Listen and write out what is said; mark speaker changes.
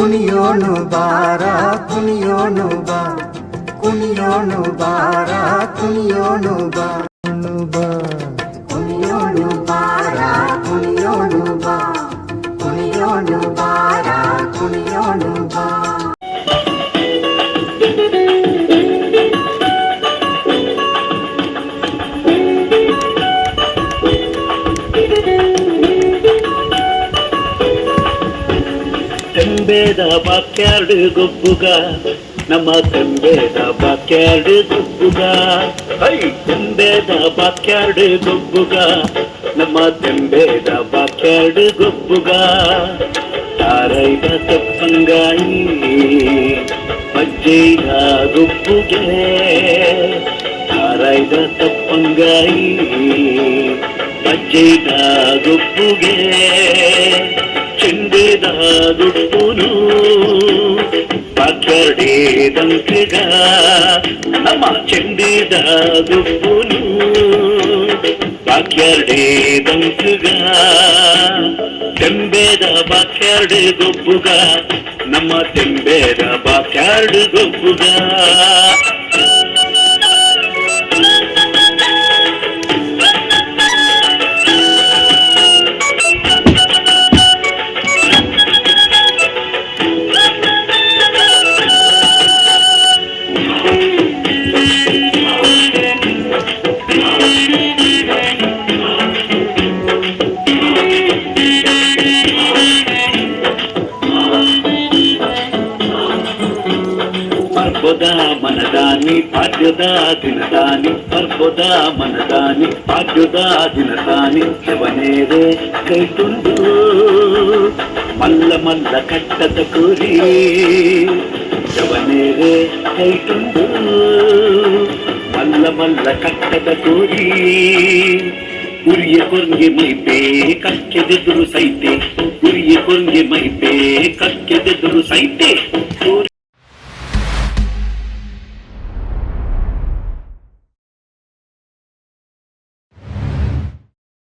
Speaker 1: ಕುಣಿಯೋಣು ಬಾರ ಕುಣಿಯೋಣು ಬಾ ಕುಣಿಯೋಣು ಬಾರ ಕುಣಿಯೋಣು ಬಾ ಕುಣಿಯೋಣು ಬಾರ ಕುಣಿಯೋಣು ಬಾ ಕುಣಿಯೋಣು ಬಾರ ಕುಣಿಯೋಣು ಬಾ.
Speaker 2: ತೆಂಬೇದ ಬಾಕ್ಯಾರ್ಡು ಗೊಬ್ಬುಗ ನಮ್ಮ ತೆಂಬೇದ ಬಾಕ್ಯಾರ್ಡು ಗೊಬ್ಬುಗ ತೆಂಬೇದ ಬಾಕ್ಯಾರ್ಡು ಗೊಬ್ಬುಗ ನಮ್ಮ ತೆಂಬೇದ ಬಾಕ್ಯಾರ್ಡು ಗೊಬ್ಬುಗ ತಾರೈದ ತಪ್ಪಂಗಾಯಿ ಮಜ್ಜೈದ ಗೊಬ್ಬುಗೆ ತಾರೈದ ತಪ್ಪಂಗಾಯಿ ಮಜ್ಜೈದ ಗೊಬ್ಬುಗೆ ಚೆಂಡದ ದುಡ್ಡುನು ಬಾಕ್ಯಾರ್ಡೇದಂಕಗ ನಮ್ಮ ಚೆಂಡದ ದುಡ್ಡುನು ಬಾಕ್ಯಾರ್ಡೇದಂಕಗ ತೆಂಬೇದ ಬಾಕ್ಯಾರ್ಡು ಗೊಬ್ಬುಗ ನಮ್ಮ ತೆಂಬೇದ ಬಾಕ್ಯಾರ್ಡು ಗೊಬ್ಬುಗ. ಪರ್ಬದ ಮನದಾನಿ ಪಾಠ್ಯದ ದಿನದಾನಿ ಪರ್ಬದ ಮನದಾನಿ ಪಾಠ್ಯದ ದಿನದಾನಿ ಶವನೇರೆ ಕೈ ತುಂಡು ಮಲ್ಲ ಮಲ್ಲ ಕಟ್ಟದ ಕೂರಿ ಶವನೇರೆ ಕೈ ತುಂಡು ಮಲ್ಲ ಮಲ್ಲ ಕಟ್ಟದ ಕೂರಿ ಉರಿಯ ಕೊರ್ಗೆ ಮೈಪೇ ಕಕ್ಕೆದೆದುರು ಸೈತೆ ಉರಿಯ ಕೊರ್ಗೆ ಮೈಪೇ ಕಕ್ಕೆದೆದುರು ಸೈತೆ